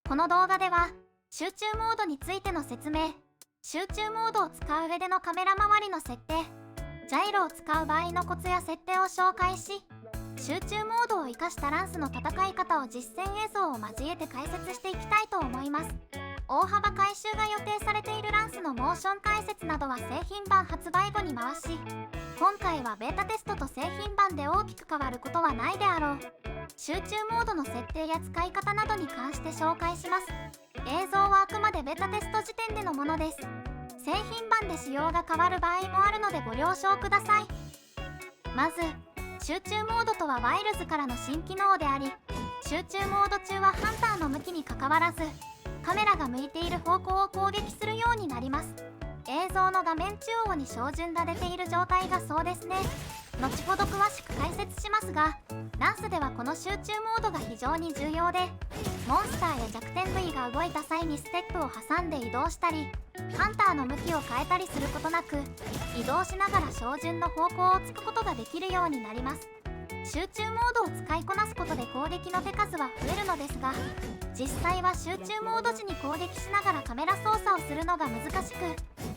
この動画では集中モードについての説明、集中モードを使う上でのカメラ周りの設定、ジャイロを使う場合のコツや設定を紹介し、集中モードを生かしたランスの戦い方を実践映像を交えて解説していきたいと思います。大幅改修が予定されているランスのモーション解説などは製品版発売後に回し、今回はベータテストと製品版で大きく変わることはないであろう。集中モードの設定や使い方などに関して紹介します。映像はあくまでベータテスト時点でのものです。製品版で仕様が変わる場合もあるのでご了承ください。まず、集中モードとはワイルズからの新機能であり、集中モード中はハンターの向きにかかわらず、カメラが向いている方向を攻撃するようになります。映像の画面中央に照準が出ている状態がそうですね。後ほど詳しく解説しますが、ランスではこの集中モードが非常に重要で、モンスターや弱点部位が動いた際にステップを挟んで移動したり、ハンターの向きを変えたりすることなく、移動しながら照準の方向をつくことができるようになります。集中モードを使いこなすことで攻撃の手数は増えるのですが、実際は集中モード時に攻撃しながらカメラ操作をするのが難しく、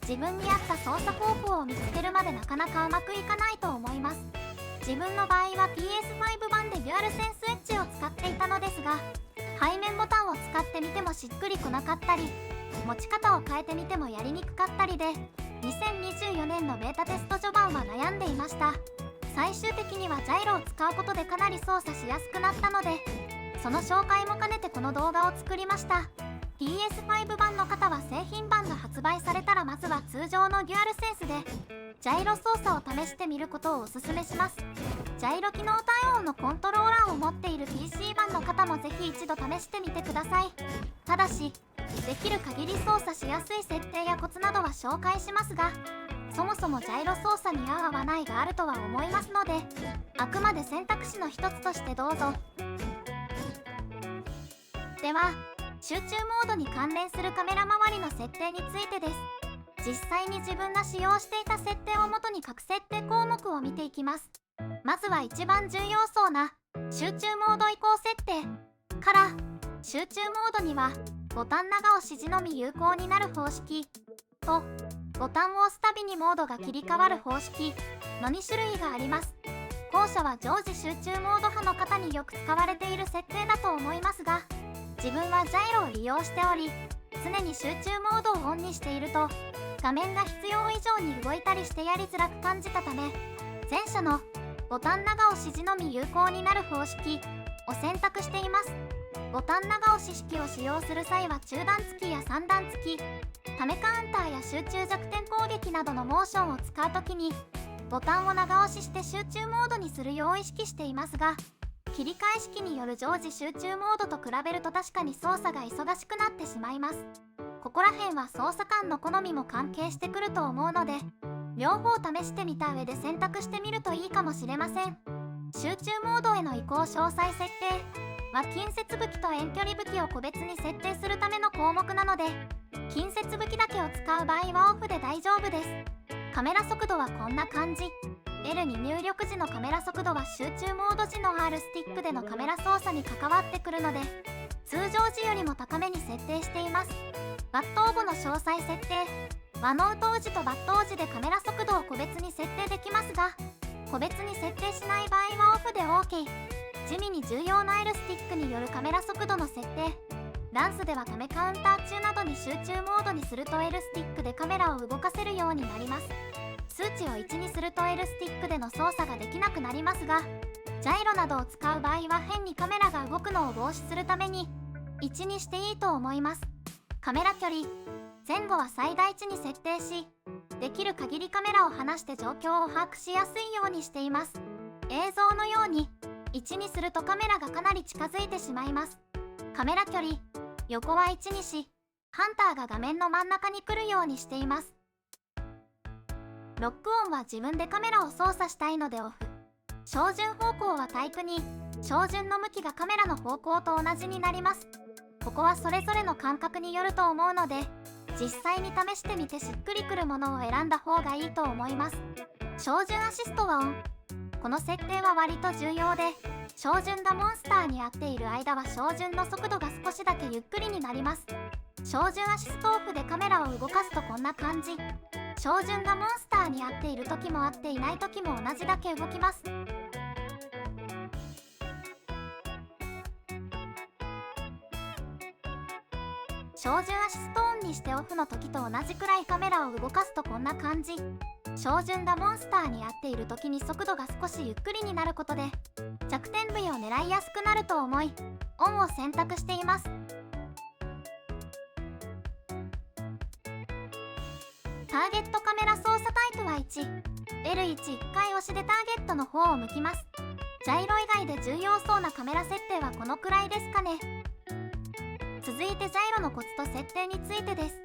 自分に合った操作方法を見つけるまでなかなかうまくいかないと思います。自分の場合は PS5 版でデュアルセンスエッジを使っていたのですが、背面ボタンを使ってみてもしっくりこなかったり、持ち方を変えてみてもやりにくかったりで、2024年のベータテスト序盤は悩んでいました。最終的にはジャイロを使うことでかなり操作しやすくなったので、その紹介も兼ねてこの動画を作りました。PS5 版の方は製品版が発売されたらまずは通常のデュアルセンスでジャイロ操作を試してみることをおすすめします。ジャイロ機能対応のコントローラーを持っている PC 版の方もぜひ一度試してみてください。ただし、できる限り操作しやすい設定やコツなどは紹介しますが、そもそもジャイロ操作に合う合わないがあるとは思いますので、あくまで選択肢の一つとしてどうぞ。では、集中モードに関連するカメラ周りの設定についてです。実際に自分が使用していた設定をもとに各設定項目を見ていきます。まずは一番重要そうな集中モード移行設定から、集中モードにはボタン長押し時のみ有効になる方式と、ボタンを押すたびにモードが切り替わる方式の2種類があります。後者は常時集中モード派の方によく使われている設定だと思いますが、自分はジャイロを利用しており、常に集中モードをオンにしていると画面が必要以上に動いたりしてやりづらく感じたため、前者のボタン長押し時のみ有効になる方式を選択しています。ボタン長押し式を使用する際は中段突きや3段突き、ためカウンターや集中弱点攻撃などのモーションを使うときにボタンを長押しして集中モードにするよう意識していますが、切り替え式による常時集中モードと比べると確かに操作が忙しくなってしまいます。ここら辺は操作感の好みも関係してくると思うので、両方試してみた上で選択してみるといいかもしれません。集中モードへの移行詳細設定は近接武器と遠距離武器を個別に設定するための項目なので、近接武器だけを使う場合はオフで大丈夫です。カメラ速度はこんな感じ。L に入力時のカメラ速度は集中モード時の R スティックでのカメラ操作に関わってくるので、通常時よりも高めに設定しています。バットオブの詳細設定はノートウ時とバットウ時でカメラ速度を個別に設定できますが、個別に設定しない場合はオフで OK。 地味に重要な L スティックによるカメラ速度の設定、ランスではためカウンター中などに集中モードにすると L スティックでカメラを動かせるようになります。数値を1にすると L スティックでの操作ができなくなりますが、ジャイロなどを使う場合は変にカメラが動くのを防止するために1にしていいと思います。カメラ距離前後は最大値に設定し、できる限りカメラを離して状況を把握しやすいようにしています。映像のように1にするとカメラがかなり近づいてしまいます。カメラ距離横は1にし、ハンターが画面の真ん中に来るようにしています。ロックオンは自分でカメラを操作したいのでオフ。照準方向はタイプに、照準の向きがカメラの方向と同じになります。ここはそれぞれの感覚によると思うので、実際に試してみてしっくりくるものを選んだ方がいいと思います。照準アシストはオン。この設定は割と重要で、照準がモンスターに合っている間は照準の速度が少しだけゆっくりになります。照準アシストオフでカメラを動かすとこんな感じ。照準がモンスターに合っている時も合っていない時も同じだけ動きます。照準アシストオンにしてオフの時と同じくらいカメラを動かすとこんな感じ。照準がモンスターに合っている時に速度が少しゆっくりになることで弱点部位を狙いやすくなると思い、オンを選択しています。ターゲットカメラ操作タイプは 1。L1 回押しでターゲットの方を向きます。ジャイロ以外で重要そうなカメラ設定はこのくらいですかね。続いてジャイロのコツと設定についてです。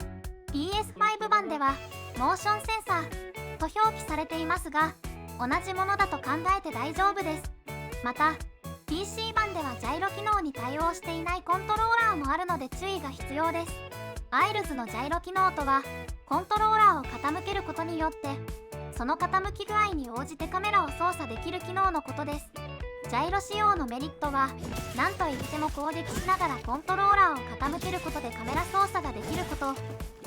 PS5 版ではモーションセンサーと表記されていますが、同じものだと考えて大丈夫です。また PC 版ではジャイロ機能に対応していないコントローラーもあるので注意が必要です。アイルズのジャイロ機能とは、コントローラーを傾けることによってその傾き具合に応じてカメラを操作できる機能のことです。ジャイロ仕様のメリットは何といっても攻撃しながらコントローラーを傾けることでカメラ操作ができること。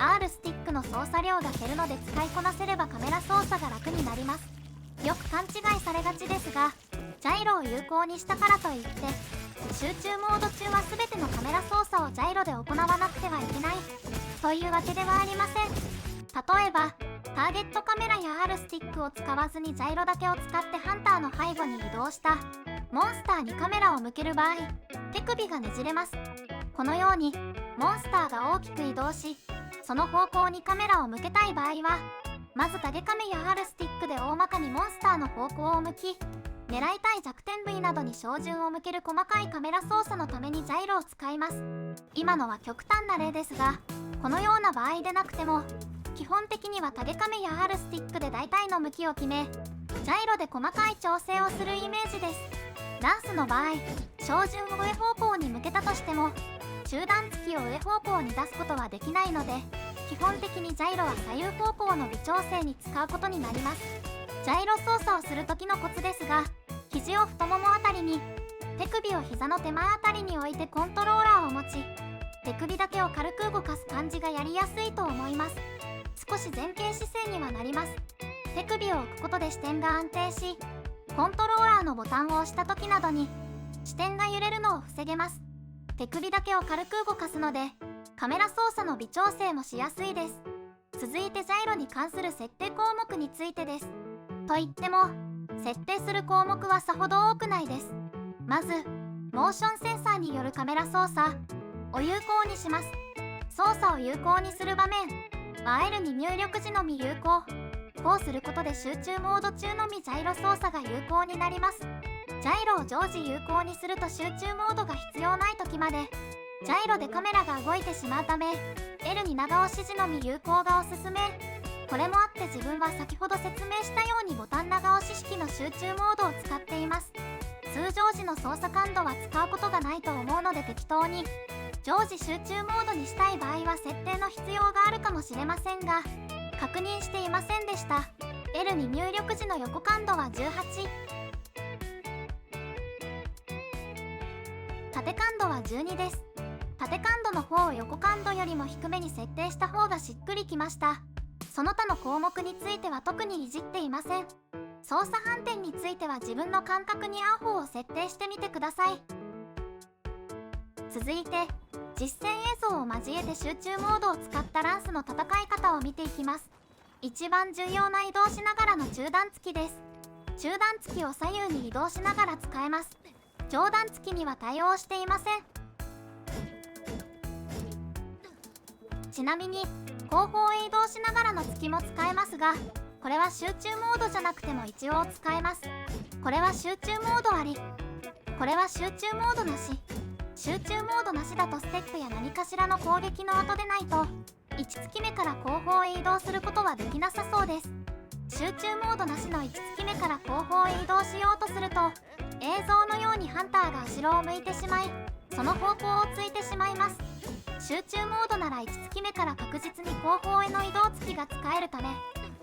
R スティックの操作量が減るので使いこなせればカメラ操作が楽になります。よく勘違いされがちですが、ジャイロを有効にしたからといって集中モード中は全てのカメラ操作をジャイロで行わなくてはいけないというわけではありません。例えばターゲットカメラや R スティックを使わずにジャイロだけを使ってハンターの背後に移動したモンスターにカメラを向ける場合、手首がねじれます。このようにモンスターが大きく移動しその方向にカメラを向けたい場合は、まず影カメや R スティックで大まかにモンスターの方向を向き、狙いたい弱点部位などに照準を向ける細かいカメラ操作のためにジャイロを使います。今のは極端な例ですが、このような場合でなくても基本的には影カメや R スティックで大体の向きを決め、ジャイロで細かい調整をするイメージです。ランスの場合、照準を上方向に向けたとしても中段突きを上方向に出すことはできないので、基本的にジャイロは左右方向の微調整に使うことになります。ジャイロ操作をする時のコツですが、肘を太ももあたりに、手首を膝の手前あたりに置いてコントローラーを持ち、手首だけを軽く動かす感じがやりやすいと思います。少し前傾姿勢にはなります。手首を置くことで視点が安定し、コントローラーのボタンを押した時などに視点が揺れるのを防げます。手首だけを軽く動かすのでカメラ操作の微調整もしやすいです。続いてジャイロに関する設定項目についてです。と言っても設定する項目はさほど多くないです。まずモーションセンサーによるカメラ操作を有効にします。操作を有効にする場面は L に入力時のみ有効。こうすることで集中モード中のみジャイロ操作が有効になります。ジャイロを常時有効にすると集中モードが必要ない時までジャイロでカメラが動いてしまうため、 L に長押し時のみ有効がおすすめ。これもあって自分は先ほど説明したようにボタン長押し式の集中モードを使っています。通常時の操作感度は使うことがないと思うので適当に常時集中モードにしたい場合は設定の必要があるかもしれませんが、確認していませんでした。 L に入力時の横感度は18、縦感度は12です。縦感度の方を横感度よりも低めに設定した方がしっくりきました。その他の項目については特にいじっていません。操作反転については自分の感覚に合う方を設定してみてください。続いて実践映像を交えて集中モードを使ったランスの戦い方を見ていきます。一番重要な移動しながらの中段突きです。中段突きを左右に移動しながら使えます。上段突きには対応していません。ちなみに後方へ移動しながらの突きも使えますが、これは集中モードじゃなくても一応使えます。これは集中モードあり、これは集中モードなし。集中モードなしだとステップや何かしらの攻撃の後でないと1突き目から後方へ移動することはできなさそうです。集中モードなしの1突き目から後方へ移動しようとすると映像のようにハンターが後ろを向いてしまい、その方向をついてしまいます。集中モードなら1突き目から確実に後方への移動突きが使えるため、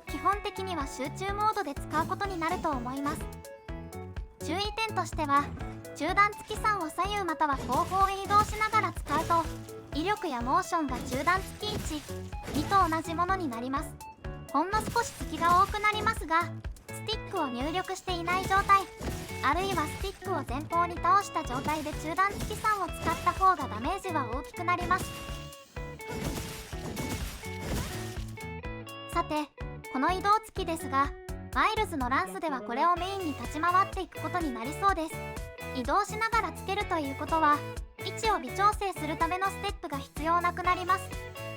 基本的には集中モードで使うことになると思います。注意点としては、中段付き3を左右または後方へ移動しながら使うと威力やモーションが中段付き1、2と同じものになります。ほんの少し隙が多くなりますが、スティックを入力していない状態、あるいはスティックを前方に倒した状態で中段付き3を使った方がダメージは大きくなります。さて、この移動付きですが、マイルズのランスではこれをメインに立ち回っていくことになりそうです。移動しながらつけるということは、位置を微調整するためのステップが必要なくなります。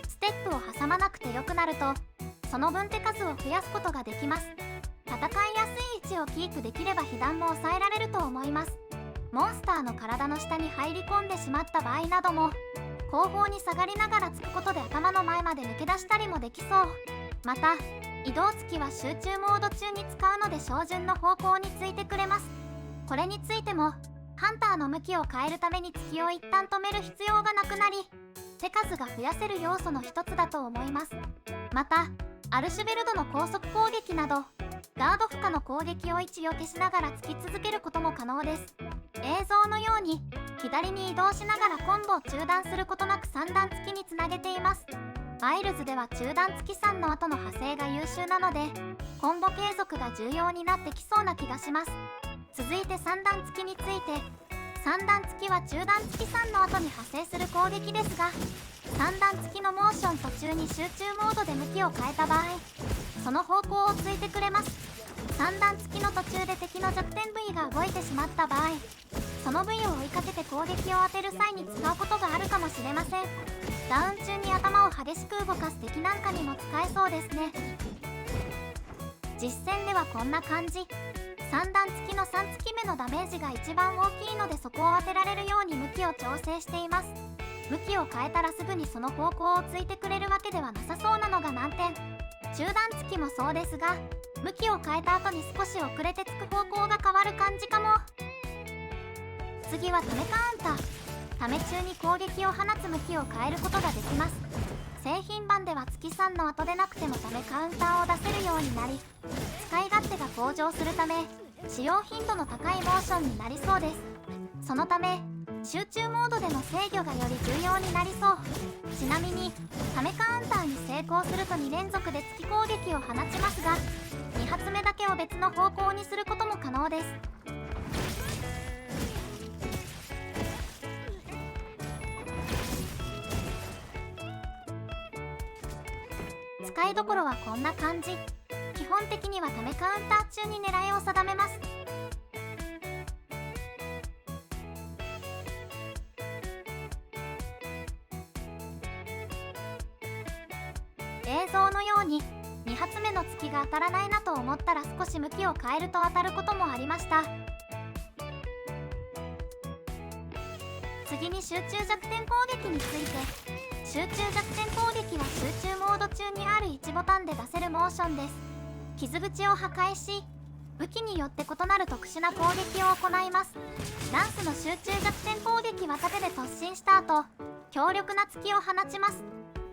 ステップを挟まなくてよくなると、その分手数を増やすことができます。戦いやすい位置をキープできれば被弾も抑えられると思います。モンスターの体の下に入り込んでしまった場合なども、後方に下がりながらつくことで頭の前まで抜け出したりもできそう。また、移動付きは集中モード中に使うので照準の方向についてくれます。これについても、ハンターの向きを変えるために突きを一旦止める必要がなくなり、手数が増やせる要素の一つだと思います。また、アルシュベルドの高速攻撃など、ガード負荷の攻撃を位置を消しながら突き続けることも可能です。映像のように、左に移動しながらコンボを中断することなく3段付きにつなげています。マイルズでは中段付き3の後の派生が優秀なので、コンボ継続が重要になってきそうな気がします。続いて3段付きについて、3段付きは中段付き3の後に派生する攻撃ですが、3段付きのモーション途中に集中モードで向きを変えた場合、その方向をついてくれます。3段付きの途中で敵の弱点部位が動いてしまった場合、その部位を追いかけて攻撃を当てる際に使うことがあるかもしれません。ダウン中に頭を激しく動かす敵なんかにも使えそうですね。実戦ではこんな感じ。3段付きの3月目のダメージが一番大きいのでそこを当てられるように向きを調整しています。向きを変えたらすぐにその方向をついてくれるわけではなさそうなのが難点。中段付きもそうですが、向きを変えた後に少し遅れてつく方向が変わる感じかも。次はためカウンター。ため中に攻撃を放つ向きを変えることができます。製品版では月3の後でなくてもためカウンターを出せるようになり、使い勝手が向上するため使用頻度の高いモーションになりそうです。そのため集中モードでの制御がより重要になりそう。ちなみにためカウンターに成功すると2連続で月攻撃を放ちますが、2発目だけを別の方向にすることも可能です。使いどころはこんな感じ。基本的にはためカウンター中に狙いを定めます。映像のように2発目の突きが当たらないなと思ったら少し向きを変えると当たることもありました。次に集中弱点攻撃について。集中弱点攻撃は集中モード中にある1ボタンで出せるモーションです。傷口を破壊し、武器によって異なる特殊な攻撃を行います。ランスの集中弱点攻撃は盾で突進した後、強力な突きを放ちます。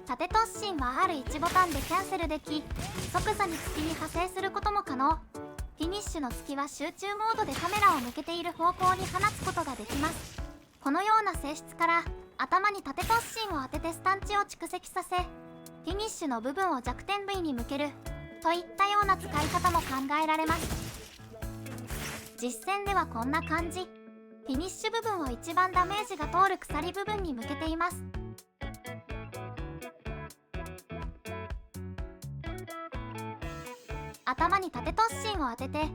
盾突進はある1ボタンでキャンセルでき、即座に突きに派生することも可能。フィニッシュの突きは集中モードでカメラを向けている方向に放つことができます。このような性質から、頭に盾突進を当ててスタンチを蓄積させ、フィニッシュの部分を弱点部位に向けるといったような使い方も考えられます。実戦ではこんな感じ。フィニッシュ部分を一番ダメージが通る鎖部分に向けています。頭に盾突進を当てて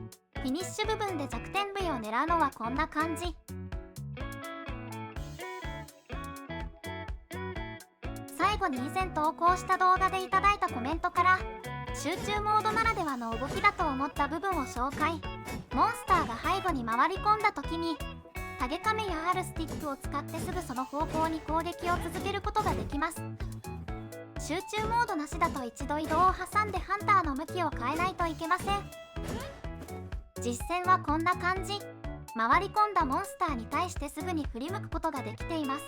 フィニッシュ部分で弱点部位を狙うのはこんな感じ。最後に以前投稿した動画でいただいたコメントから、集中モードならではの動きだと思った部分を紹介。モンスターが背後に回り込んだ時にタゲカメや R スティックを使ってすぐその方向に攻撃を続けることができます。集中モードなしだと一度移動を挟んでハンターの向きを変えないといけません。実戦はこんな感じ。回り込んだモンスターに対してすぐに振り向くことができています。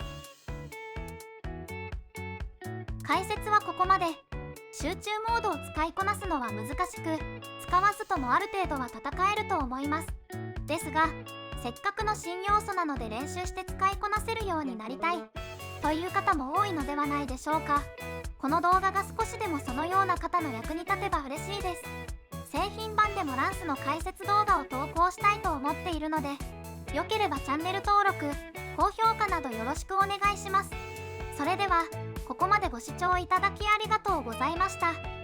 解説はここまで。集中モードを使いこなすのは難しく、使わずともある程度は戦えると思います。ですが、せっかくの新要素なので練習して使いこなせるようになりたいという方も多いのではないでしょうか。この動画が少しでもそのような方の役に立てば嬉しいです。製品版でもランスの解説動画を投稿したいと思っているので、よければチャンネル登録、高評価などよろしくお願いします。それでは、ここまでご視聴いただきありがとうございました。